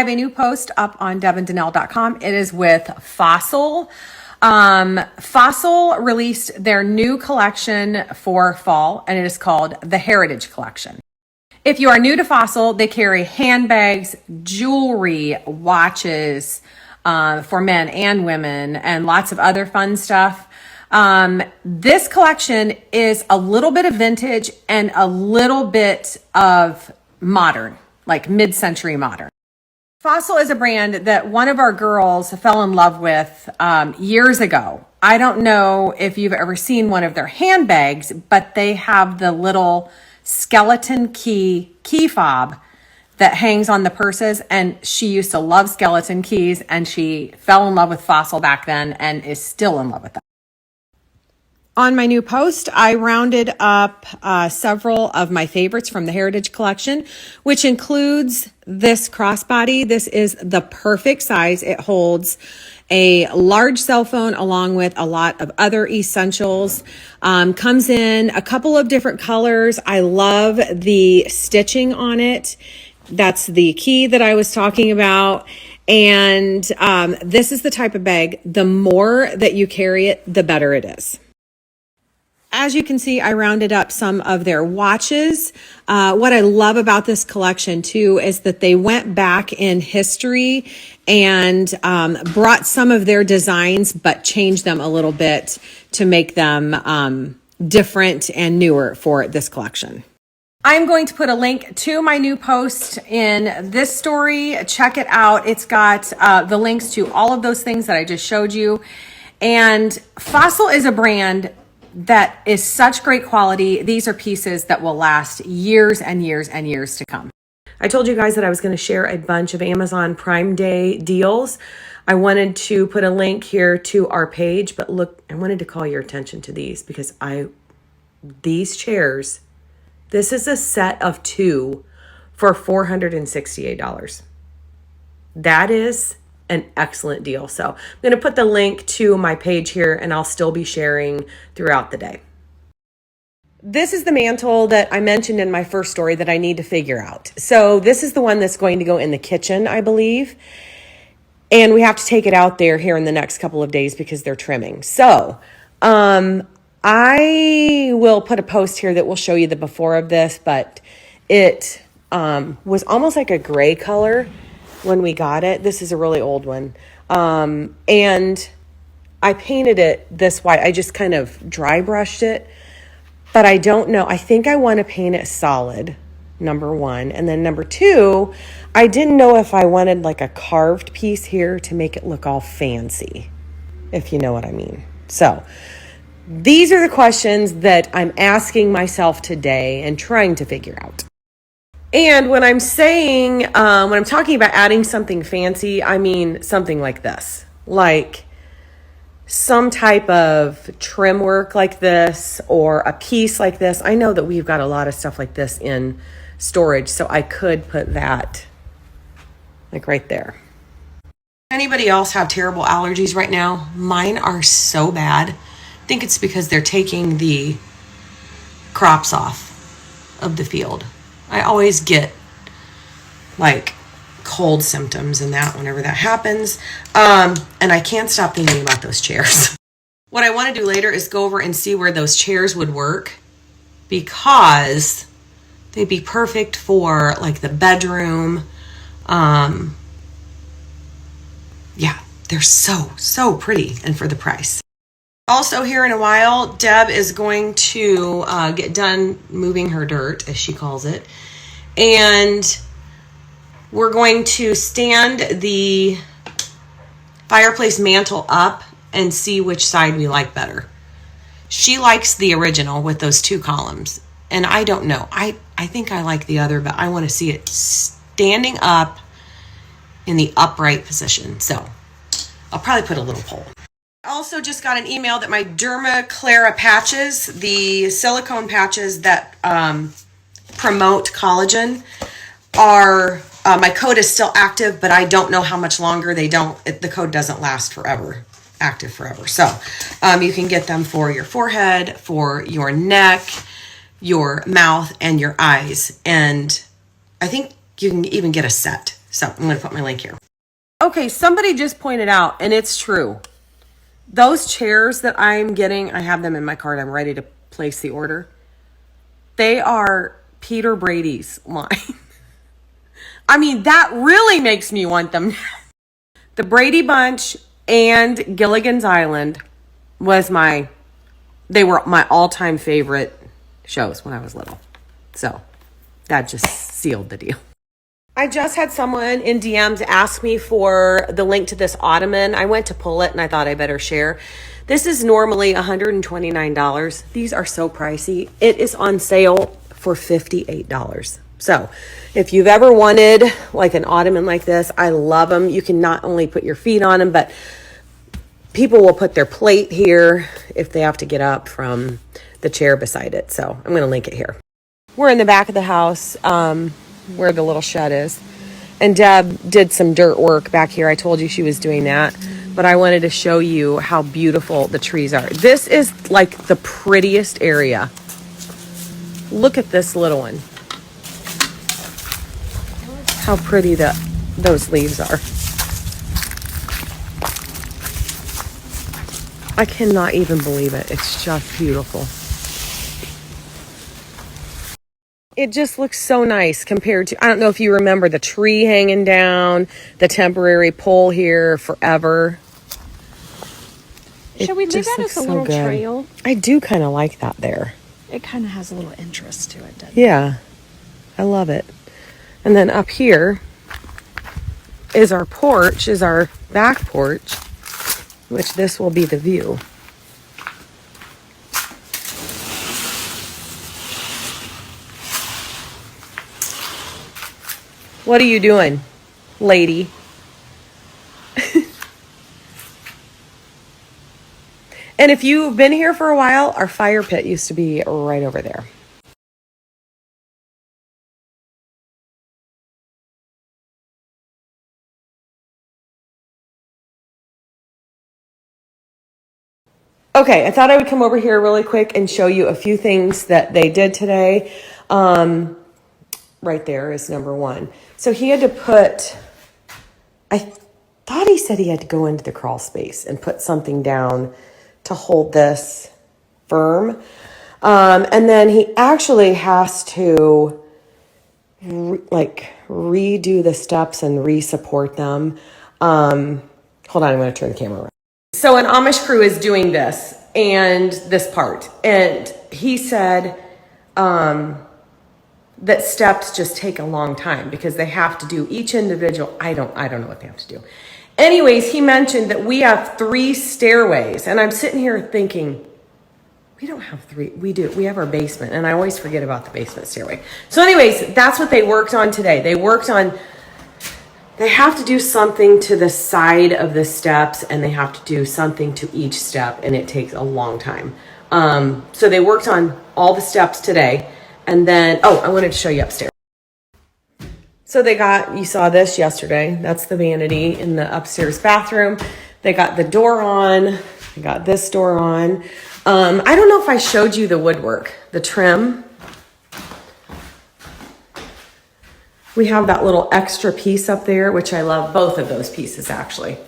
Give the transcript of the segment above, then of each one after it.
have a new post up on DebandDanelle.com. It is with Fossil. Fossil released their new collection for fall, and it is called the Heritage Collection. If you are new to Fossil, they carry handbags, jewelry, watches for men and women, and lots of other fun stuff. This collection is a little bit of vintage and a little bit of modern, like mid-century modern. Fossil is a brand that one of our girls fell in love with years ago. I don't know if you've ever seen one of their handbags, but they have the little skeleton key fob that hangs on the purses. And she used to love skeleton keys, and she fell in love with Fossil back then and is still in love with them. On my new post, I rounded up several of my favorites from the Heritage Collection, which includes this crossbody. This is the perfect size. It holds a large cell phone along with a lot of other essentials. Comes in a couple of different colors. I love the stitching on it. That's the key that I was talking about. And this is the type of bag, the more that you carry it, the better it is. As you can see, I rounded up some of their watches. What I love about this collection too is that they went back in history and brought some of their designs, but changed them a little bit to make them different and newer for this collection. I'm going to put a link to my new post in this story. Check it out. It's got the links to all of those things that I just showed you. And Fossil is a brand that is such great quality. These are pieces that will last years and years and years to come. I told you guys that I was going to share a bunch of Amazon Prime Day deals. I wanted to put a link here to our page, but look, I wanted to call your attention to these because these chairs, this is a set of 2 for $468. That is an excellent deal. So I'm going to put the link to my page here, and I'll still be sharing throughout the day. This is the mantle that I mentioned in my first story that I need to figure out. So this is the one that's going to go in the kitchen, I believe. And we have to take it out there here in the next couple of days because they're trimming. So I will put a post here that will show you the before of this, but it was almost like a gray color when we got it. This is a really old one. And I painted it this white. I just kind of dry brushed it, but I don't know. I think I want to paint it solid, number one. And then number two, I didn't know if I wanted like a carved piece here to make it look all fancy, if you know what I mean. So these are the questions that I'm asking myself today and trying to figure out. And when I'm saying, when I'm talking about adding something fancy, I mean something like this, like some type of trim work like this or a piece like this. I know that we've got a lot of stuff like this in storage, so I could put that like right there. Anybody else have terrible allergies right now? Mine are so bad. I think it's because they're taking the crops off of the field. I always get like cold symptoms and that whenever that happens. And I can't stop thinking about those chairs. What I want to do later is go over and see where those chairs would work, because they'd be perfect for like the bedroom. Yeah, they're so pretty, and for the price. Also, here in a while, Deb is going to get done moving her dirt, as she calls it. And we're going to stand the fireplace mantle up and see which side we like better. She likes the original with those 2 columns. And I don't know. I think I like the other, but I want to see it standing up in the upright position. So I'll probably put a little pole. I also just got an email that my Dermaclara patches, the silicone patches that promote collagen, are My code is still active, but I don't know how much longer. The code doesn't last forever, active forever. So you can get them for your forehead, for your neck, your mouth, and your eyes. And I think you can even get a set. So I'm going to put my link here. Okay, somebody just pointed out, and it's true. Those chairs that I'm getting, I have them in my cart. I'm ready to place the order. They are Peter Brady's line. I mean, that really makes me want them. The Brady Bunch and Gilligan's Island they were my all-time favorite shows when I was little. So that just sealed the deal. I just had someone in DMs ask me for the link to this ottoman. I went to pull it and I thought I better share. This is normally $129. These are so pricey. It is on sale for $58. So if you've ever wanted like an ottoman like this, I love them. You can not only put your feet on them, but people will put their plate here if they have to get up from the chair beside it. So I'm going to link it here. We're in the back of the house where the little shed is. And Deb did some dirt work back here. I told you she was doing that. But I wanted to show you how beautiful the trees are. This is like the prettiest area. Look at this little one. How pretty those leaves are. I cannot even believe it. It's just beautiful. It just looks so nice compared to, I don't know if you remember the tree hanging down, the temporary pole here forever. Should we leave that as a little trail? I do kind of like that there. It kind of has a little interest to it, doesn't it? Yeah, I love it. And then up here is our porch, is our back porch, which this will be the view. What are you doing, lady? And if you've been here for a while, our fire pit used to be right over there. Okay, I thought I would come over here really quick and show you a few things that they did today. Right there is number one. So he had to put, I thought he said he had to go into the crawl space and put something down to hold this firm. And then he actually has to redo the steps and re-support them. Hold on, I'm going to turn the camera around. So an Amish crew is doing this and this part. And he said that steps just take a long time because they have to do each individual. I don't know what they have to do. Anyways, he mentioned that we have 3 stairways. And I'm sitting here thinking, we don't have 3. We do. We have our basement. And I always forget about the basement stairway. So anyways, that's what they worked on today. They have to do something to the side of the steps and they have to do something to each step. And it takes a long time. So they worked on all the steps today. And then, I wanted to show you upstairs. So you saw this yesterday. That's the vanity in the upstairs bathroom. They got the door on. They got this door on. I don't know if I showed you the woodwork, the trim. We have that little extra piece up there, which I love both of those pieces actually.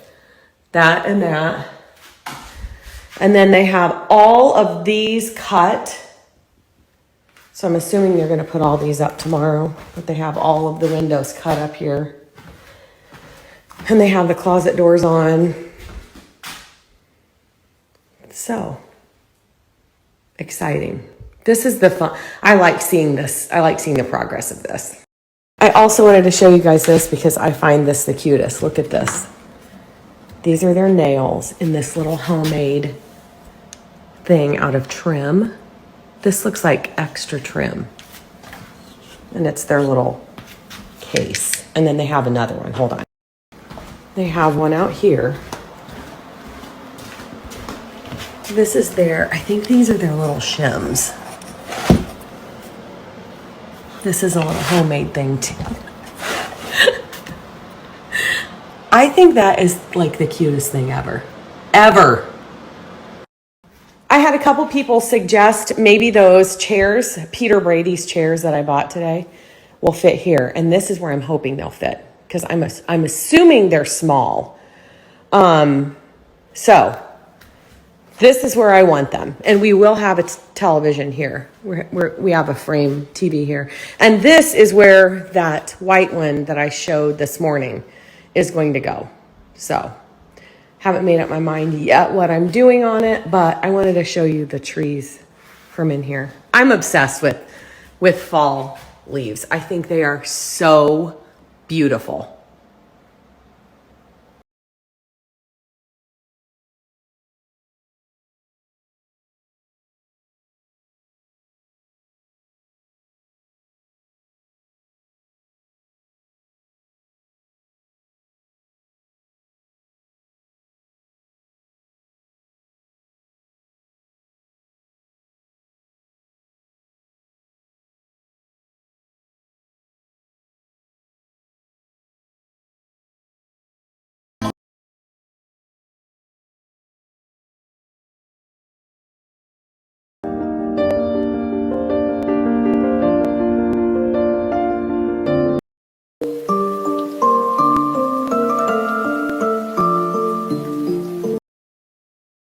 That and that. And then they have all of these cut. So I'm assuming they're going to put all these up tomorrow, but they have all of the windows cut up here. And they have the closet doors on. So exciting. This is the fun. I like seeing this. I like seeing the progress of this. I also wanted to show you guys this because I find this the cutest. Look at this. These are their nails in this little homemade thing out of trim. This looks like extra trim. And it's their little case. And then they have another one. Hold on. They have one out here. This is I think these are their little shims. This is a little homemade thing too. I think that is like the cutest thing ever. Ever. I had a couple people suggest maybe those chairs, Peter Brady's chairs that I bought today, will fit here. And this is where I'm hoping they'll fit because I'm assuming they're small. So this is where I want them. And we will have a television here. We have a frame TV here. And this is where that white one that I showed this morning is going to go. So haven't made up my mind yet what I'm doing on it, but I wanted to show you the trees from in here. I'm obsessed with fall leaves. I think they are so beautiful.